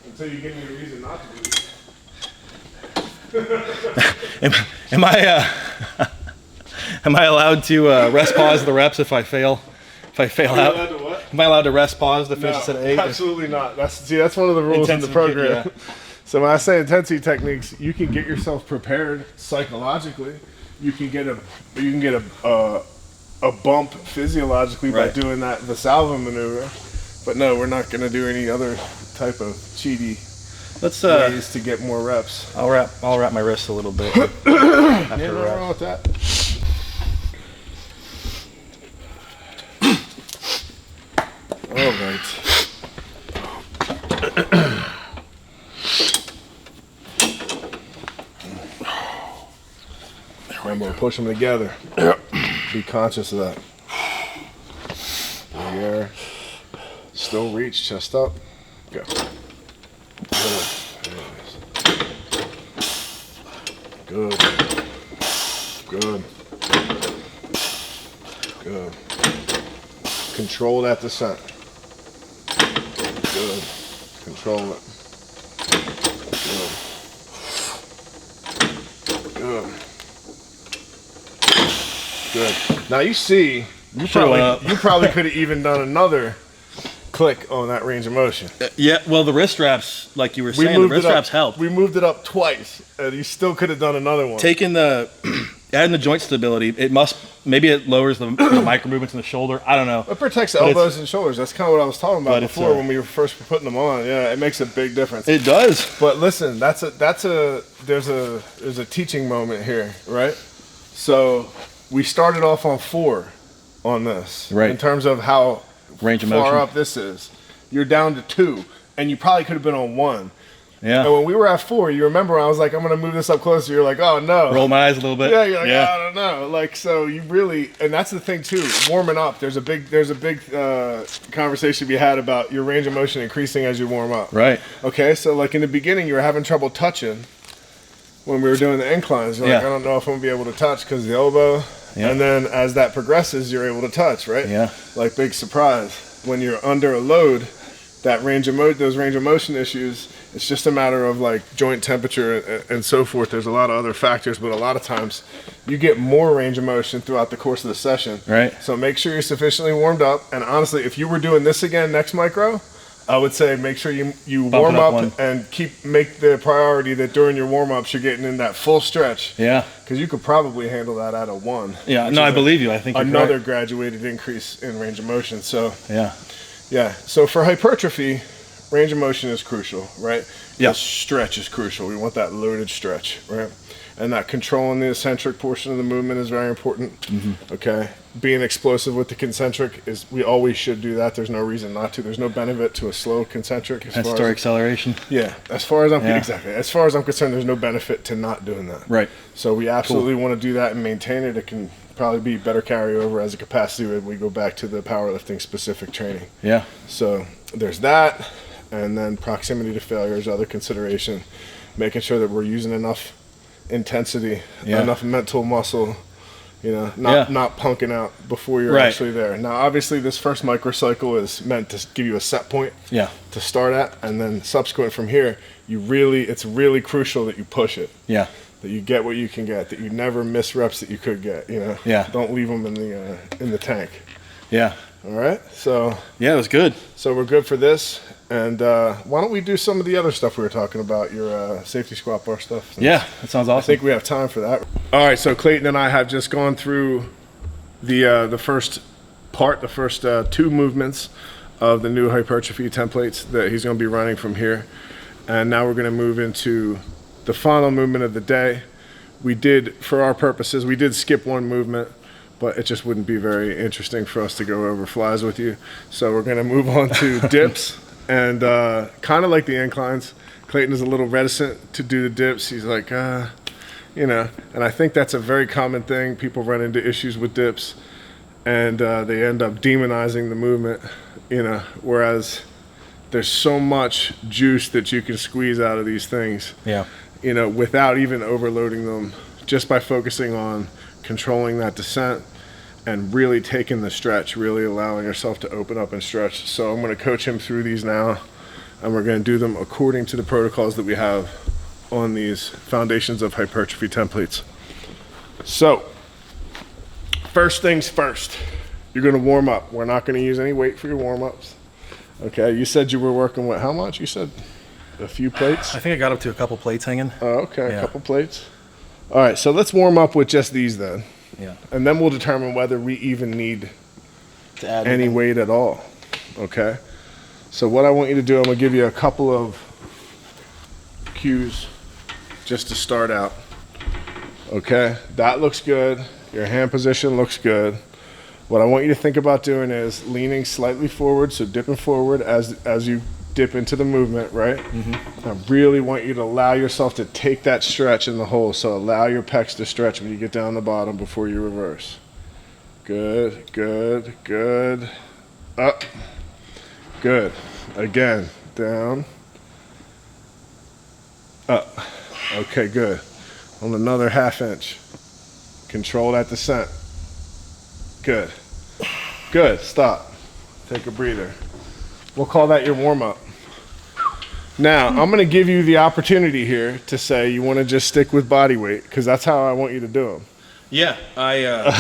Until you give me a reason not to believe you. Am I am I allowed to rest pause the reps if I fail? If I fail out, allowed to what? am I allowed to rest pause the finish at 8? absolutely not. That's one of the rules in the Intensive, program. yeah. So when I say intensity techniques, you can get yourself prepared psychologically. You can get a bump physiologically by Right. doing that Valsalva maneuver. But no, we're not going to do any other type of cheaty Let's ways to get more reps. I'll wrap my wrist a little bit after Yeah, a nothing rep. wrong with that. All right. Remember, push them together. Be conscious of that. Big air. Still reach, chest up. Go. Good. Good. Good. Control that descent. Good. Control it. Good. Good. Good. Now you see, you probably could have even done another click on that range of motion. Yeah, well, the wrist straps, like you were saying, the wrist straps helped. We moved it up twice, and you still could have done another one. Taking adding the joint stability, maybe it lowers the micro movements in the shoulder. I don't know. It protects the But elbows and shoulders. That's kind of what I was talking about But it's, before when we were first putting them on. Yeah, it makes a big difference. It does. But listen, there's a teaching moment here, right? So we started off on 4 on this, Right. in terms of how Range of far motion. up this is. You're down to 2, and you probably could have been on 1. And Yeah. when we were at 4, you remember I was like, I'm gonna move this up closer. You're like, oh no. Roll my eyes a little bit. Yeah, you're like, I don't know. Like, so you really, and that's the thing too, warming up. There's a big conversation to be had about your range of motion increasing as you warm up. Right. Okay, so like in the beginning, you were having trouble touching when we were doing the inclines. You're like, Yeah. I don't know if I'm gonna be able to touch because of the elbow. Yeah. And then as that progresses, you're able to touch, right? Yeah. Like big surprise. When you're under a load, those range of motion issues, it's just a matter of like joint temperature and so forth. There's a lot of other factors, but a lot of times you get more range of motion throughout the course of the session. Right. So make sure you're sufficiently warmed up. And honestly, if you were doing this again next micro, I would say make sure you Bump warm it up up one. and make the priority that during your warm ups you're getting in that full stretch. Yeah. Because you could probably handle that at a 1. Yeah. which No, is I believe you. I think you're another correct. graduated increase in range of motion. So Yeah. yeah. So for hypertrophy, range of motion is crucial, right? Yeah. The stretch is crucial. We want that loaded stretch, right? And that controlling the eccentric portion of the movement is very important. Mm-hmm. Okay. Being explosive with the concentric we always should do that. There's no reason not to. There's no benefit to a slow concentric. That's story acceleration. Yeah. As far as I'm Yeah. exactly. As far as I'm concerned, there's no benefit to not doing that. Right. So we absolutely want to do that and maintain it. It can probably be better carryover as a capacity when we go back to the powerlifting specific training. Yeah. So there's that, and then proximity to failure is other consideration. Making sure that we're using enough intensity, Yeah. enough mental muscle, not punking out before you're Right. actually there. Now, obviously, this first microcycle is meant to give you a set point Yeah. to start at, and then subsequent from here, it's really crucial that you push it. Yeah. that you get what you can get, that you never miss reps that you could get, you know? Yeah. Don't leave them in the tank. Yeah. All right? So Yeah, it was good. we're good for this. And why don't we do some of the other stuff we were talking about, your safety squat bar stuff? Yeah, that sounds I awesome. think we have time for that. All right, so Clayton and I have just gone through the first part, the first 2 movements of the new hypertrophy templates that he's going to be running from here. And now we're going to move into the final movement of the day. We did, for our purposes, we did skip one movement, but it just wouldn't be very interesting for us to go over flies with you. So we're going to move on to dips. And kind of like the inclines, Clayton is a little reticent to do the dips. He's like, you know, and I think that's a very common thing. People run into issues with dips, and they end up demonizing the movement, you know, whereas there's so much juice that you can squeeze out of these things, Yeah. you know, without even overloading them, just by focusing on controlling that descent and really taking the stretch, really allowing yourself to open up and stretch. So I'm going to coach him through these now, and we're going to do them according to the protocols that we have on these foundations of hypertrophy templates. So first things first, you're going to warm up. We're not going to use any weight for your warm-ups. Okay, you said you were working with how much? You said a few plates? I think I got up to a couple plates hanging. Oh, okay, Yeah. a couple plates. All right, so let's warm up with just these then. Yeah. And then we'll determine whether we even need To add any weight at all. Okay? So what I want you to do, I'm going to give you a couple of cues just to start out. Okay? That looks good. Your hand position looks good. What I want you to think about doing is leaning slightly forward, so dipping forward as you dip into the movement, right? Mm-hmm. I really want you to allow yourself to take that stretch in the hole, so allow your pecs to stretch when you get down the bottom before you reverse. Good, good, good. Up. Good. Again, down. Up. Okay, good. On another ½ inch. Control that descent. Good. Good. Stop. Take a breather. We'll call that your warm-up. Now, I'm going to give you the opportunity here to say you want to just stick with body weight, because that's how I want you to do them. Yeah, I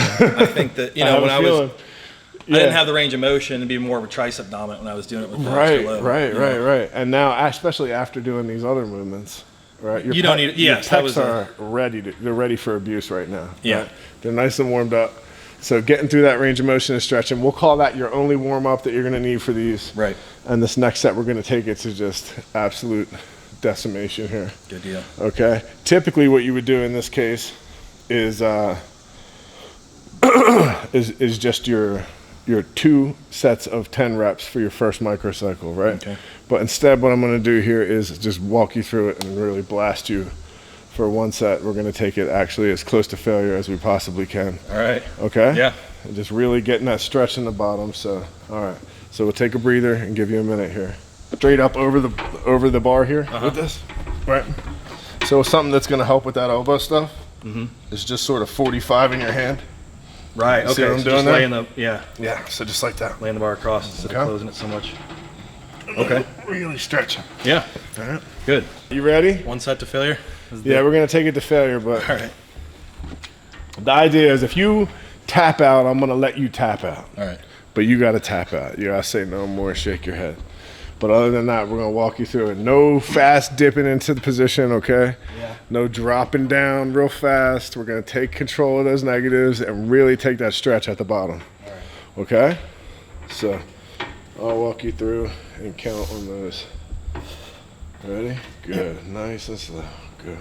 think that, you know, when I didn't have the range of motion and be more of a tricep dominant when I was doing it with the extra load, Right. And now, especially after doing these other movements, right? You don't need- yes, that your was pecs are ready. They're ready for abuse right now. Yeah. Right? They're nice and warmed up. So getting through that range of motion and stretching, we'll call that your only warm up that you're going to need for these. Right. And this next set, we're going to take it to just absolute decimation here. Good deal. Okay. Typically, what you would do in this case is is just your 2 sets of 10 reps for your first microcycle, right? Okay. But instead, what I'm going to do here is just walk you through it and really blast you for 1 set. We're going to take it actually as close to failure as we possibly can. All right. Okay? Yeah. And just really getting that stretch in the bottom. So, all right. So we'll take a breather and give you a minute here. Straight up over the bar here with this, right? So something that's going to help with that elbow stuff is just sort of 45 in your hand. Right. You see Okay. what I'm So doing just there? laying the Yeah. So just like that. laying the bar across instead Okay. of closing it so much. Okay. Really stretch. Yeah. All right. Good. You ready? 1 set to failure. Yeah, we're going to take it to failure, but All right. the idea is if you tap out, I'm going to let you tap out. All right. But you got to tap out. You got to say no more, shake your head. But other than that, we're going to walk you through it. No fast dipping into the position, okay? Yeah. No dropping down real fast. We're going to take control of those negatives and really take that stretch at the bottom. All right. Okay? So I'll walk you through and count on those. Ready? Good. Yep. Nice and slow. Good.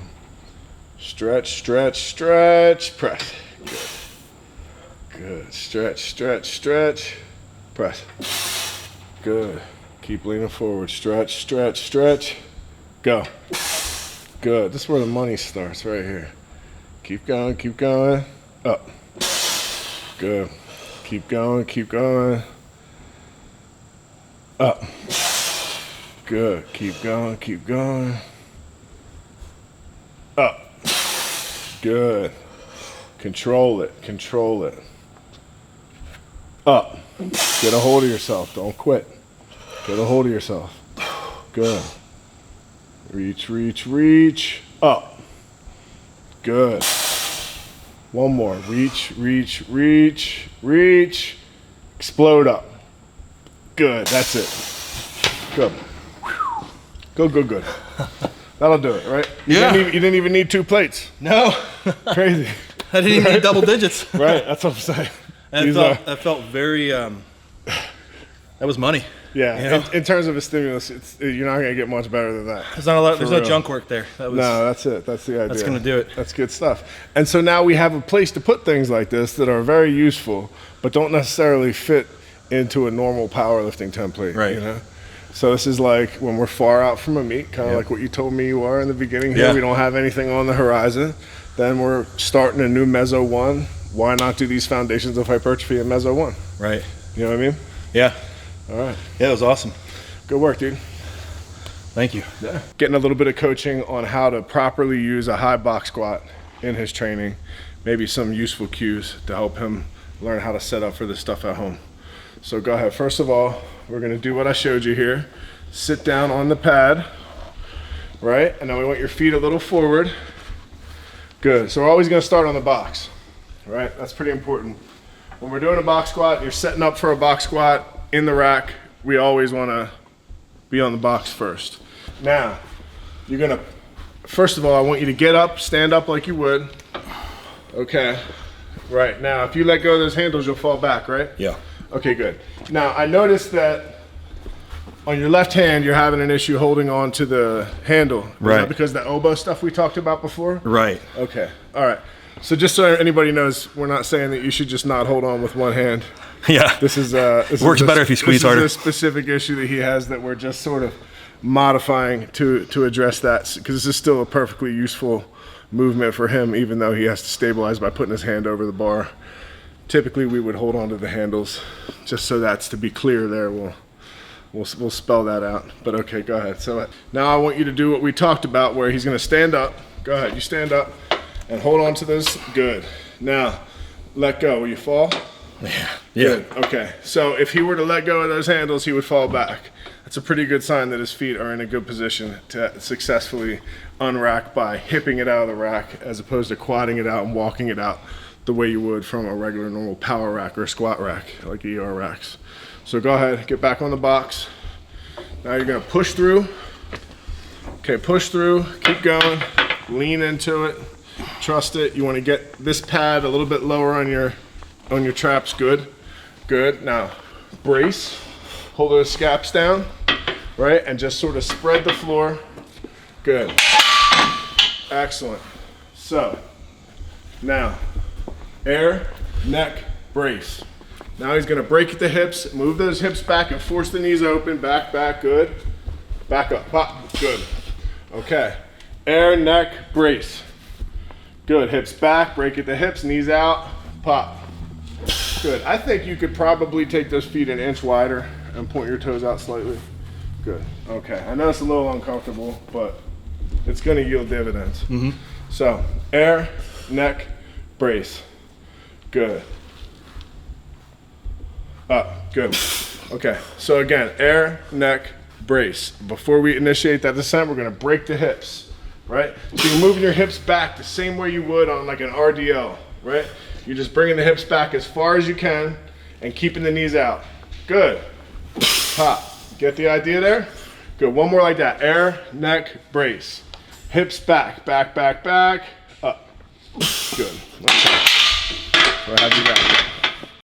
Stretch, stretch, stretch. Press. Good. Good. Stretch, stretch, stretch. Press. Good. Keep leaning forward. Stretch, stretch, stretch. Go. Good. This is where the money starts, right here. Keep going, keep going. Up. Good. Keep going, keep going. Up. Good. Keep going, keep going. Up. Good. Control it, control it. Up. Get a hold of yourself. Don't quit. Get a hold of yourself. Good. Reach, reach, reach. Up. Good. One more. Reach, reach, reach, reach. Explode up. Good. That's it. Good. Good, good, good. That'll do it, right? Yeah. You didn't even need 2 plates. No, Crazy. I didn't even need double digits. Right. That's what I'm saying. And that felt very. That was money. Yeah. You know? In terms of a stimulus, you're not gonna get much better than that. There's not a lot. There's no real. junk work there. That was, No, that's it. That's the idea. That's gonna do it. That's good stuff. And so now we have a place to put things like this that are very useful, but don't necessarily fit into a normal powerlifting template. Right. You know. So this is like when we're far out from a meet, kind of like what you told me you are in the beginning here. Yeah. We don't have anything on the horizon. Then we're starting a new Meso 1. Why not do these foundations of hypertrophy in Meso 1? Right. You know what I mean? Yeah. All right. Yeah, it was awesome. Good work, dude. Thank you. Yeah. Getting a little bit of coaching on how to properly use a high box squat in his training. Maybe some useful cues to help him learn how to set up for this stuff at home. So go ahead. First of all, we're gonna do what I showed you here. Sit down on the pad, right? And then we want your feet a little forward. Good. So we're always gonna start on the box, right? That's pretty important. When we're doing a box squat, you're setting up for a box squat in the rack. We always wanna be on the box first. Now, you're gonna, first of all, I want you to get up, stand up like you would. Okay. Right. Now, if you let go of those handles, you'll fall back, right? Yeah. Okay, good. Now, I noticed that on your left hand, you're having an issue holding on to the handle. Is Right. that because the elbow stuff we talked about before? Right. Okay. All right. So just so anybody knows, we're not saying that you should just not hold on with one hand. Yeah. This is Works better if you squeeze harder. This is a specific issue that he has that we're just sort of modifying to address that, because this is still a perfectly useful movement for him, even though he has to stabilize by putting his hand over the bar. Typically, we would hold on to the handles, just so that's to be clear there. We'll spell that out. But okay, go ahead. So now I want you to do what we talked about, where he's going to stand up. Go ahead. You stand up and hold on to this. Good. Now, let go. Will you fall? Yeah. Good. Okay. So if he were to let go of those handles, he would fall back. That's a pretty good sign that his feet are in a good position to successfully unrack by hipping it out of the rack, as opposed to quadding it out and walking it out the way you would from a regular normal power rack or a squat rack, like ER racks. So go ahead, get back on the box. Now you're gonna push through. Okay, push through, keep going, lean into it, trust it. You wanna get this pad a little bit lower on your traps. Good, good. Now, brace, hold those scaps down, right? And just sort of spread the floor. Good, excellent. So, now, air, neck, brace. Now he's gonna break at the hips, move those hips back and force the knees open, back, good. Back up, pop, good. Okay, air, neck, brace. Good, hips back, break at the hips, knees out, pop. Good, I think you could probably take those feet an inch wider and point your toes out slightly. Good, okay. I know it's a little uncomfortable, but it's gonna yield dividends. So, air, neck, brace. Good. Up, good. Okay, so again, air, neck, brace. Before we initiate that descent, we're gonna break the hips, right? So you're moving your hips back the same way you would on like an RDL, right? You're just bringing the hips back as far as you can and keeping the knees out. Good. Pop. Get the idea there? Good, one more like that. Air, neck, brace. Hips back, back, up. Good. Okay. So have you got